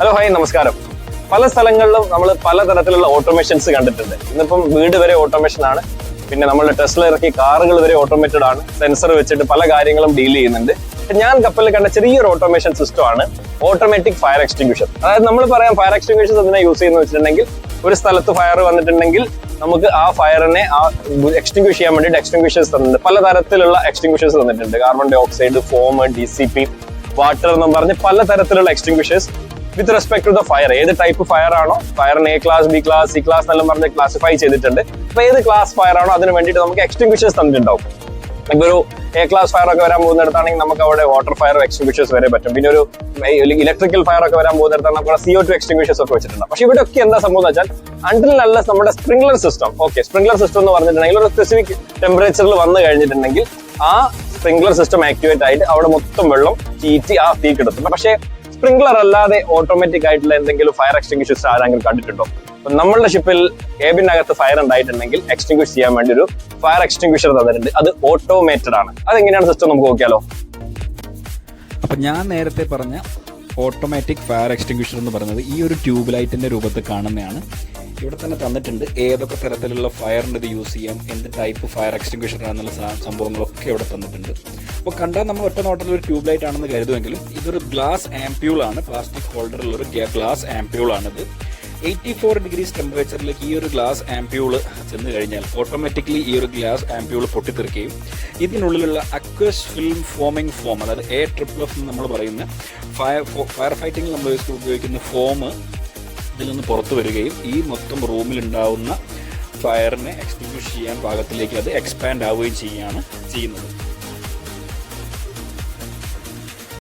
Hello hi നമസ്കാരം. പല സ്ഥലങ്ങളിലും നമ്മൾ പലതരത്തിലുള്ള ഓട്ടോമേഷൻസ് കണ്ടിട്ടുണ്ട്. ഇന്നിപ്പം വീട് വരെ ഓട്ടോമേഷൻ ആണ്. പിന്നെ നമ്മൾ ടെസ്ല ഇറക്കി കാറുകൾ വരെ ഓട്ടോമേറ്റഡ് ആണ്. സെൻസർ വെച്ചിട്ട് പല കാര്യങ്ങളും ഡീൽ ചെയ്യുന്നുണ്ട്. ഞാൻ കപ്പലിൽ കണ്ട ചെറിയൊരു ഓട്ടോമേഷൻ സിസ്റ്റം ആണ് ഓട്ടോമാറ്റിക് ഫയർ എക്സ്റ്റിങ്ക്വിഷർ. അതായത് നമ്മൾ പറയാം ഫയർ എക്സ്റ്റിങ്ക്വിഷേഴ്സ് എന്തിനാ യൂസ് ചെയ്യുന്നത് വെച്ചിട്ടുണ്ടെങ്കിൽ, ഒരു സ്ഥലത്ത് ഫയർ വന്നിട്ടുണ്ടെങ്കിൽ നമുക്ക് ആ ഫയറിനെ എക്സ്റ്റിങ്ക്വിഷ് ചെയ്യാൻ വേണ്ടിയിട്ട് എക്സ്റ്റിങ്ക്വിഷേഴ്സ് തന്നിട്ടുണ്ട്. പലതരത്തിലുള്ള എക്സ്റ്റിങ്ക്വിഷേഴ്സ് തന്നിട്ടുണ്ട്. Carbon dioxide, foam, DCP, water എന്നും പറഞ്ഞ് പലതരത്തിലുള്ള extinguishers with respect to the fire. ഏത് ടൈപ്പ് ഫയർ ആണോ, ഫയറിന് A class, B class, C class എന്നെല്ലാം പറഞ്ഞ് ക്ലാസിഫൈ ചെയ്തിട്ടുണ്ട്. അപ്പൊ ഏത് ക്ലാസ് ഫയർ ആണോ അതിന് വേണ്ടിയിട്ട് നമുക്ക് എക്സ്റ്റിങ്ക്വിഷേഴ്സ് തന്നിട്ടുണ്ടാവും. ഇപ്പൊ ഒരു A ക്ലാസ് ഫയർ ഒക്കെ വരാൻ പോകുന്നിടത്താണെങ്കിൽ നമുക്ക് അവിടെ വാട്ടർ ഫയർ എക്സ്റ്റിങ്ക്വിഷേഴ്സ് വരെ പറ്റും. പിന്നെ ഒരു ഇലക്ട്രിക്കൽ ഫയർ ഒക്കെ വരാൻ പോകുന്നിടത്താണ് നമുക്ക് CO2 എക്സ്റ്റിങ്ക്വിഷേഴ്സ് ഒക്കെ വെച്ചിട്ടുണ്ട്. പക്ഷെ ഇവിടെ ഒക്കെ എന്താ സംഭവം എന്ന് വെച്ചാൽ, അണ്ടിൽ നല്ല നമ്മുടെ സ്പ്രിംഗ്ലർ സിസ്റ്റം, സ്പ്രിംഗ്ലർ സിസ്റ്റം എന്ന് പറഞ്ഞിട്ടുണ്ടെങ്കിൽ ഒരു സ്പെസിഫിക് ടെമ്പറേച്ചറിൽ വന്നു കഴിഞ്ഞിട്ടുണ്ടെങ്കിൽ ആ സ്പ്രിംഗ്ലർ സിസ്റ്റം ആക്ടിവേറ്റ് ആയിട്ട് അവിടെ മൊത്തം വെള്ളം ചീറ്റി ആ തീ കിടത്തും. പക്ഷേ സ്പ്രിംഗ്ലർ അല്ലാതെ ഓട്ടോമാറ്റിക് ആയിട്ടുള്ള എന്തെങ്കിലും ഫയർ എക്സ്റ്റിങ്ക്വിഷേഴ്സ് ആരെങ്കിലും കണ്ടിട്ടുണ്ടോ? നമ്മളുടെ ഷിപ്പിൽ കേബിനകത്ത് ഫയർ ഉണ്ടായിട്ടുണ്ടെങ്കിൽ എക്സ്റ്റിങ്ക്വിഷ് ചെയ്യാൻ വേണ്ടി ഒരു ഫയർ എക്സ്റ്റിങ്ക്വിഷർ തന്നിട്ടുണ്ട്. അത് ഓട്ടോമേറ്റഡ് ആണ്. അതെങ്ങനെയാണ് സിസ്റ്റം നമുക്ക് നോക്കിയാലോ? അപ്പം ഞാൻ നേരത്തെ പറഞ്ഞ ഓട്ടോമാറ്റിക് ഫയർ എക്സ്റ്റിങ്ക്വിഷർ എന്ന് പറയുന്നത് ഈ ഒരു ട്യൂബ് ലൈറ്റിൻ്റെ രൂപത്തിൽ കാണുന്നതാണ്. ഇവിടെ തന്നെ തന്നിട്ടുണ്ട് ഏതൊക്കെ തരത്തിലുള്ള ഫയറിൻ്റെ ഇത് യൂസ് ചെയ്യാം, എന്ത് ടൈപ്പ് ഫയർ എക്സ്റ്റിങ്ക്വിഷർ ആണെന്നുള്ള സംഭവങ്ങളൊക്കെ ഇവിടെ തന്നിട്ടുണ്ട്. അപ്പോൾ കണ്ടാൽ നമ്മൾ ഒറ്റ നോട്ടത്തിൽ ഒരു ട്യൂബ് ലൈറ്റ് ആണെന്ന് കരുതുമെങ്കിലും ഇതൊരു ഗ്ലാസ് ആംപ്യൂൾ ആണ്. പ്ലാസ്റ്റിക് ഹോൾഡറിലുള്ളൊരു ഗ്ലാസ് ആംപ്യൂൾ ആണിത്. 84 ഡിഗ്രീസ് ടെമ്പറേച്ചറിലേക്ക് ഈ ഒരു ഗ്ലാസ് ആംപ്യൂൾ ചെന്ന് കഴിഞ്ഞാൽ ഓട്ടോമാറ്റിക്കലി ഈ ഒരു ഗ്ലാസ് ആംപ്യൂൾ പൊട്ടിത്തെറിക്കുകയും ഇതിനുള്ളിലുള്ള അക്വസ് ഫിലിം ഫോമിംഗ് ഫോം, അതായത് AFFF എന്ന് നമ്മൾ പറയുന്ന ഫയർ ഫൈറ്റിങ്ങിൽ നമ്മൾ ഉപയോഗിക്കുന്ന ഫോം ഇതിൽ നിന്ന് പുറത്തു വരികയും ഈ മൊത്തം റൂമിലുണ്ടാവുന്ന ഫയറിനെ എക്സ്റ്റിങ്ക്വിഷ് ചെയ്യാൻ പാകത്തിലേക്ക് അത് എക്സ്പാൻഡ് ആവുകയും ചെയ്യുന്നത്.